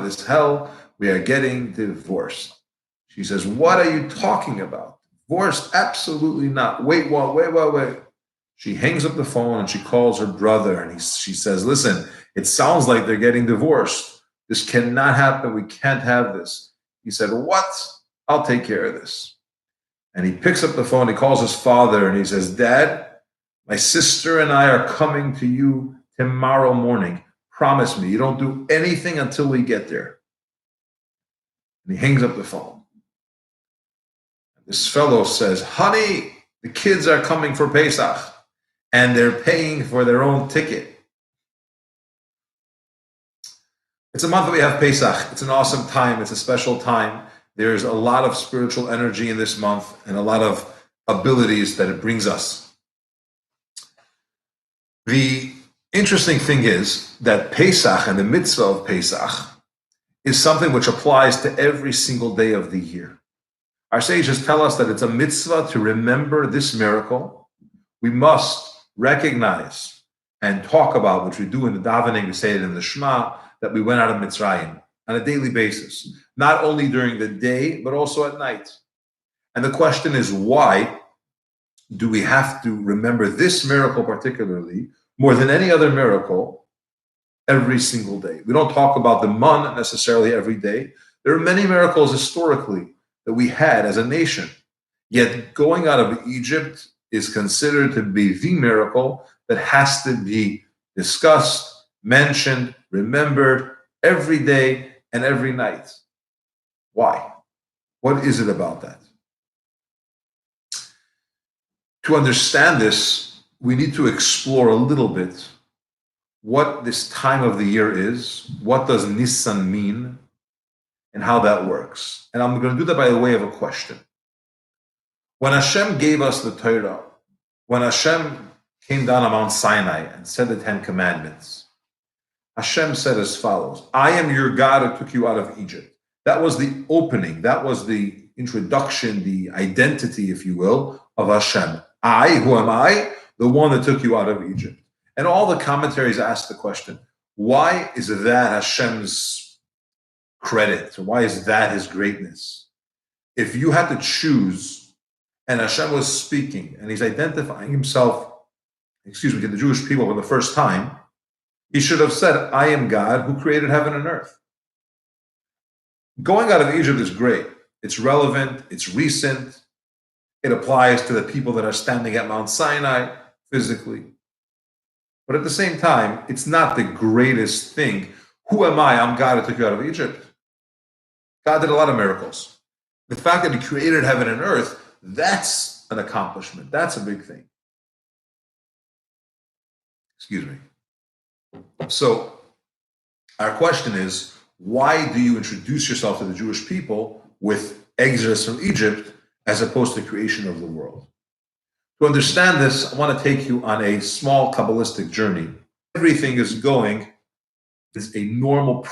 this hell, we are getting divorced. She says, what are you talking about? Divorce? Absolutely not. Wait. She hangs up the phone and she calls her brother and she says, listen, it sounds like they're getting divorced. This cannot happen. We can't have this. He said, what? I'll take care of this. And he picks up the phone. He calls his father and he says, Dad, my sister and I are coming to you tomorrow morning. Promise me you don't do anything until we get there. And he hangs up the phone. This fellow says, honey, the kids are coming for Pesach and they're paying for their own ticket. It's a month that we have Pesach. It's an awesome time. It's a special time. There's a lot of spiritual energy in this month and a lot of abilities that it brings us. The interesting thing is that Pesach and the mitzvah of Pesach is something which applies to every single day of the year. Our sages tell us that it's a mitzvah to remember this miracle. We must recognize and talk about, which we do in the davening, we say it in the Shema, that we went out of Mitzrayim on a daily basis, not only during the day, but also at night. And the question is, why do we have to remember this miracle particularly more than any other miracle every single day? We don't talk about the man necessarily every day. There are many miracles historically that we had as a nation. Yet going out of Egypt is considered to be the miracle that has to be discussed, mentioned, remembered every day and every night. Why? What is it about that? To understand this, we need to explore a little bit what this time of the year is, what does Nisan mean, and how that works. And I'm going to do that by the way of a question. When Hashem gave us the Torah, when Hashem came down on Mount Sinai and said the 10 Commandments, Hashem said as follows, I am your God who took you out of Egypt. That was the opening, that was the introduction, the identity, if you will, of Hashem. I, who am I? The one that took you out of Egypt. And all the commentaries ask the question, why is that Hashem's credit? Or why is that his greatness? If you had to choose, and Hashem was speaking, and he's identifying himself, to the Jewish people for the first time, he should have said, I am God who created heaven and earth. Going out of Egypt is great. It's relevant, it's recent, it applies to the people that are standing at Mount Sinai physically. But at the same time, it's not the greatest thing. Who am I? I'm God who took you out of Egypt. God did a lot of miracles. The fact that he created heaven and earth, that's an accomplishment. That's a big thing. Excuse me. So our question is, why do you introduce yourself to the Jewish people with Exodus from Egypt as opposed to creation of the world? To understand this, I want to take you on a small Kabbalistic journey. Everything is going as a normal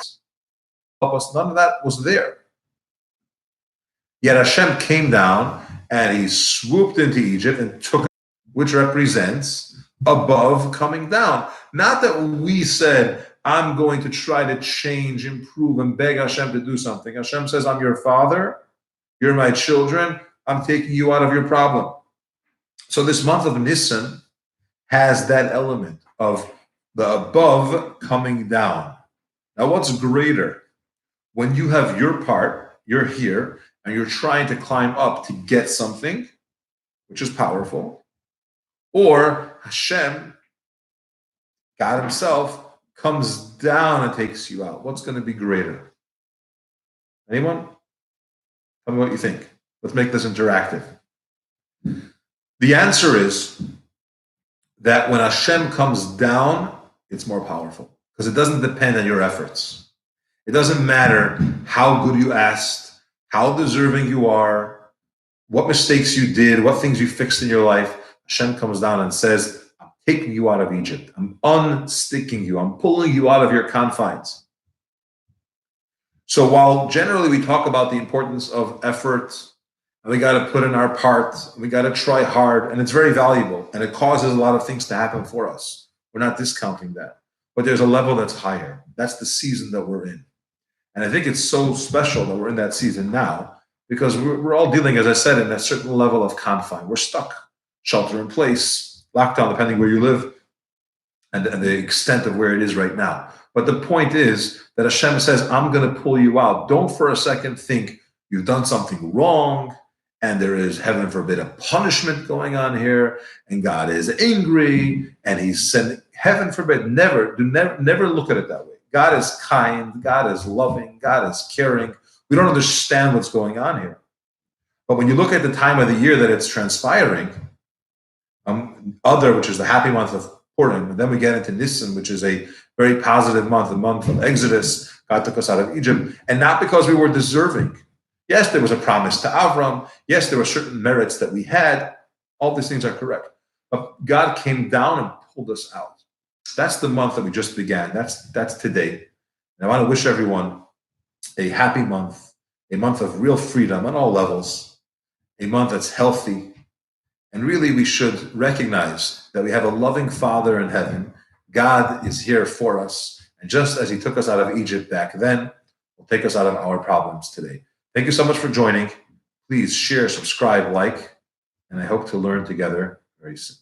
process. None of that was there. Yet Hashem came down and he swooped into Egypt and took it, which represents above coming down. Not that we said, I'm going to try to change, improve, and beg Hashem to do something. Hashem says, I'm your father, you're my children, I'm taking you out of your problem. So this month of Nisan has that element of the above coming down. Now what's greater? When you have your part, you're here, and you're trying to climb up to get something, which is powerful, or Hashem, God himself, comes down and takes you out. What's going to be greater? Anyone? Tell me what you think. Let's make this interactive. The answer is that when Hashem comes down, it's more powerful because it doesn't depend on your efforts. It doesn't matter how good you asked, how deserving you are, what mistakes you did, what things you fixed in your life. Hashem comes down and says, I'm taking you out of Egypt. I'm unsticking you. I'm pulling you out of your confines. So while generally we talk about the importance of effort, and we got to put in our part, and we got to try hard, and it's very valuable, and it causes a lot of things to happen for us. We're not discounting that. But there's a level that's higher. That's the season that we're in. And I think it's so special that we're in that season now, because we're all dealing, as I said, in a certain level of confine. We're stuck, shelter in place, lockdown, depending where you live, and the extent of where it is right now. But the point is that Hashem says, I'm going to pull you out. Don't for a second think you've done something wrong and there is, heaven forbid, a punishment going on here, and God is angry and he's sending, heaven forbid, never look at it that way. God is kind, God is loving, God is caring. We don't understand what's going on here. But when you look at the time of the year that it's transpiring, which is the happy month of Purim, and then we get into Nisan, which is a very positive month, a month of Exodus. God took us out of Egypt, and not because we were deserving. Yes, there was a promise to Avram. Yes, there were certain merits that we had. All these things are correct. But God came down and pulled us out. That's the month that we just began. That's today. And I want to wish everyone a happy month, a month of real freedom on all levels, a month that's healthy. And really, we should recognize that we have a loving Father in heaven. God is here for us. And just as he took us out of Egypt back then, will take us out of our problems today. Thank you so much for joining. Please share, subscribe, like, and I hope to learn together very soon.